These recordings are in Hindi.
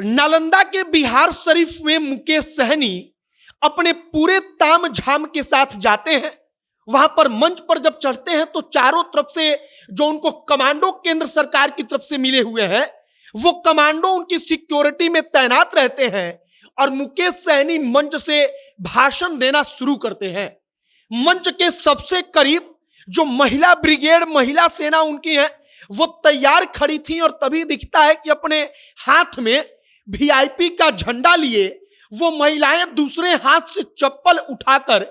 नालंदा के बिहार शरीफ में मुकेश सहनी अपने पूरे ताम झाम के साथ जाते हैं। वहां पर मंच पर जब चढ़ते हैं तो चारों तरफ से जो उनको कमांडो केंद्र सरकार की तरफ से मिले हुए हैं, वो कमांडो उनकी सिक्योरिटी में तैनात रहते हैं और मुकेश सहनी मंच से भाषण देना शुरू करते हैं। मंच के सबसे करीब जो महिला ब्रिगेड, महिला सेना उनकी है, वो तैयार खड़ी थी और तभी दिखता है कि अपने हाथ में वीआईपी का झंडा लिए वो महिलाएं दूसरे हाथ से चप्पल उठाकर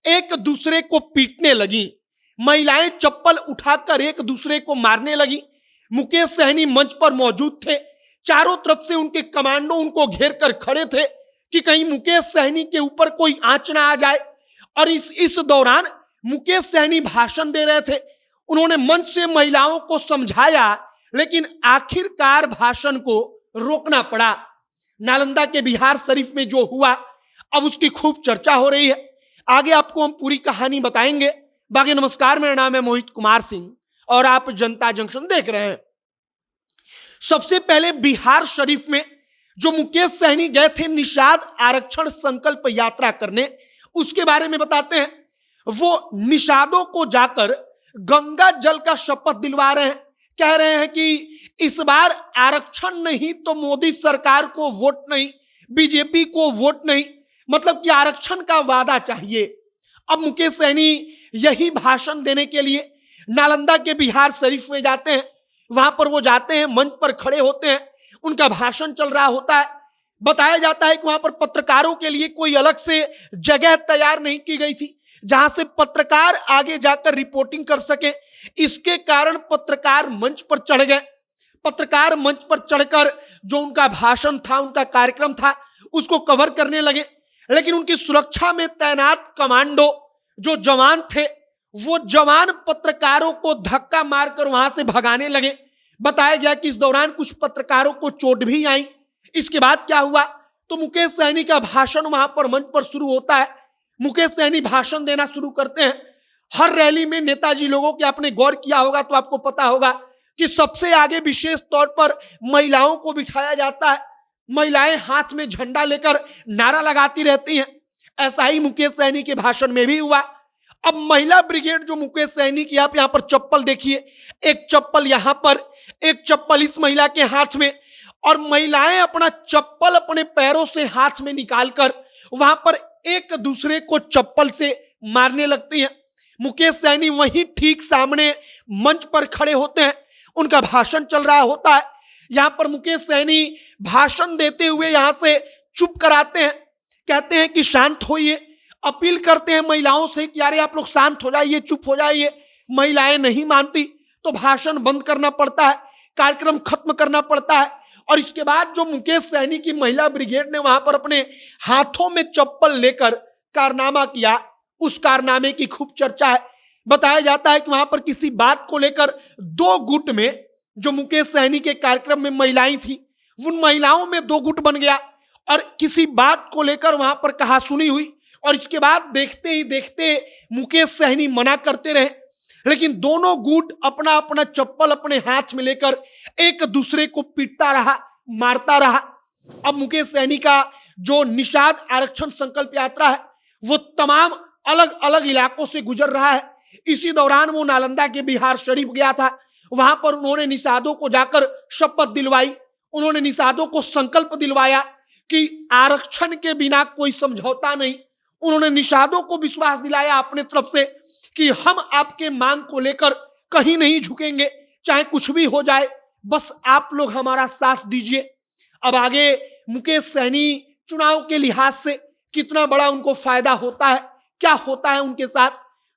एक दूसरे को पीटने लगी। महिलाएं चप्पल उठाकर एक दूसरे को मारने लगी। मुकेश सहनी मंच पर मौजूद थे। चारों तरफ से उनके कमांडो उनको घेर कर खड़े थे कि कहीं मुकेश सहनी के ऊपर कोई आंच ना आ जाए। और इस दौरान मुकेश सहनी भाषण दे रहे थे। उन्होंने मंच से महिलाओं को समझाया, लेकिन आखिरकार भाषण को रोकना पड़ा। नालंदा के बिहार शरीफ में जो हुआ, अब उसकी खूब चर्चा हो रही है। आगे आपको हम पूरी कहानी बताएंगे। बाकी नमस्कार, मेरा नाम है मोहित कुमार सिंह और आप जनता जंक्शन देख रहे हैं। सबसे पहले बिहार शरीफ में जो मुकेश सहनी गए थे निषाद आरक्षण संकल्प यात्रा करने, उसके बारे में बताते हैं। वो निषादों को जाकर गंगा जल का शपथ दिलवा रहे हैं। कह रहे हैं कि इस बार आरक्षण नहीं तो मोदी सरकार को वोट नहीं, बीजेपी को वोट नहीं, मतलब कि आरक्षण का वादा चाहिए। अब मुकेश सहनी यही भाषण देने के लिए नालंदा के बिहार शरीफ में जाते हैं। वहां पर वो जाते हैं, मंच पर खड़े होते हैं, उनका भाषण चल रहा होता है। बताया जाता है कि वहां पर पत्रकारों के लिए कोई अलग से जगह तैयार नहीं की गई थी जहां से पत्रकार आगे जाकर रिपोर्टिंग कर सके। इसके कारण पत्रकार मंच पर चढ़ गए। पत्रकार मंच पर चढ़कर जो उनका भाषण था, उनका कार्यक्रम था, उसको कवर करने लगे। लेकिन उनकी सुरक्षा में तैनात कमांडो जो जवान थे, वो जवान पत्रकारों को धक्का मारकर वहां से भगाने लगे। बताया गया कि इस दौरान कुछ पत्रकारों को चोट भी आई। इसके बाद क्या हुआ, तो मुकेश सहनी का भाषण वहां पर मंच पर शुरू होता है। मुकेश सहनी भाषण देना शुरू करते हैं। हर रैली में नेताजी लोगों के आपने गौर किया होगा तो आपको पता होगा कि सबसे आगे विशेष तौर पर महिलाओं को बिठाया जाता है। महिलाएं हाथ में झंडा लेकर नारा लगाती रहती हैं। ऐसा ही मुकेश सहनी के भाषण में भी हुआ। अब महिला ब्रिगेड जो मुकेश सहनी की, आप यहां पर चप्पल देखिए, एक चप्पल यहां पर, एक चप्पल इस महिला के हाथ में, और महिलाएं अपना चप्पल अपने पैरों से हाथ में निकालकर वहां पर एक दूसरे को चप्पल से मारने लगती हैं। मुकेश सहनी वहीं ठीक सामने मंच पर खड़े होते हैं। उनका भाषण चल रहा होता है। यहां पर मुकेश सहनी भाषण देते हुए यहां से चुप कराते हैं। कहते हैं कि शांत होइए। अपील करते हैं महिलाओं से कि यार आप लोग शांत हो जाइए, चुप हो जाइए। महिलाएं नहीं मानती तो भाषण बंद करना पड़ता है, कार्यक्रम खत्म करना पड़ता है। और इसके बाद जो मुकेश सहनी की महिला ब्रिगेड ने वहां पर अपने हाथों में चप्पल लेकर कारनामा किया, उस कारनामे की खूब चर्चा है। बताया जाता है कि वहां पर किसी बात को लेकर दो गुट में, जो मुकेश सहनी के कार्यक्रम में महिलाएं थी, उन महिलाओं में दो गुट बन गया और किसी बात को लेकर वहां पर कहासुनी हुई। और इसके बाद देखते ही देखते मुकेश सहनी मना करते रहे, लेकिन दोनों गुट अपना अपना चप्पल अपने हाथ में लेकर एक दूसरे को पीटता रहा, मारता रहा। अब मुकेश सहनी का जो निषाद आरक्षण संकल्प यात्रा है, वो तमाम अलग अलग इलाकों से गुजर रहा है। इसी दौरान वो नालंदा के बिहार शरीफ गया था। वहां पर उन्होंने निषादों को जाकर शपथ दिलवाई। उन्होंने निषादों को संकल्प दिलवाया कि आरक्षण के बिना कोई समझौता नहीं। उन्होंने निषादों को विश्वास दिलाया अपने तरफ से कि हम आपके मांग को लेकर कहीं नहीं झुकेंगे, चाहे कुछ भी हो जाए, बस आप लोग हमारा साथ दीजिए। अब आगे मुकेश सहनी चुनाव के लिहाज से कितना बड़ा उनको फायदा होता है, क्या होता है उनके साथ,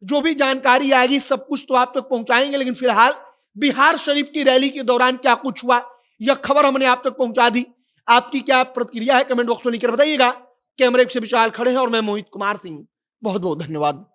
जो भी जानकारी आएगी सब कुछ तो आप तक पहुंचाएंगे। लेकिन फिलहाल बिहार शरीफ की रैली के दौरान क्या कुछ हुआ, यह खबर हमने आप तक पहुंचा दी। आपकी क्या प्रतिक्रिया है, कमेंट बॉक्स में लिखकर बताइएगा। कैमरे से विशाल खड़े हैं और मैं मोहित कुमार सिंह। बहुत बहुत धन्यवाद।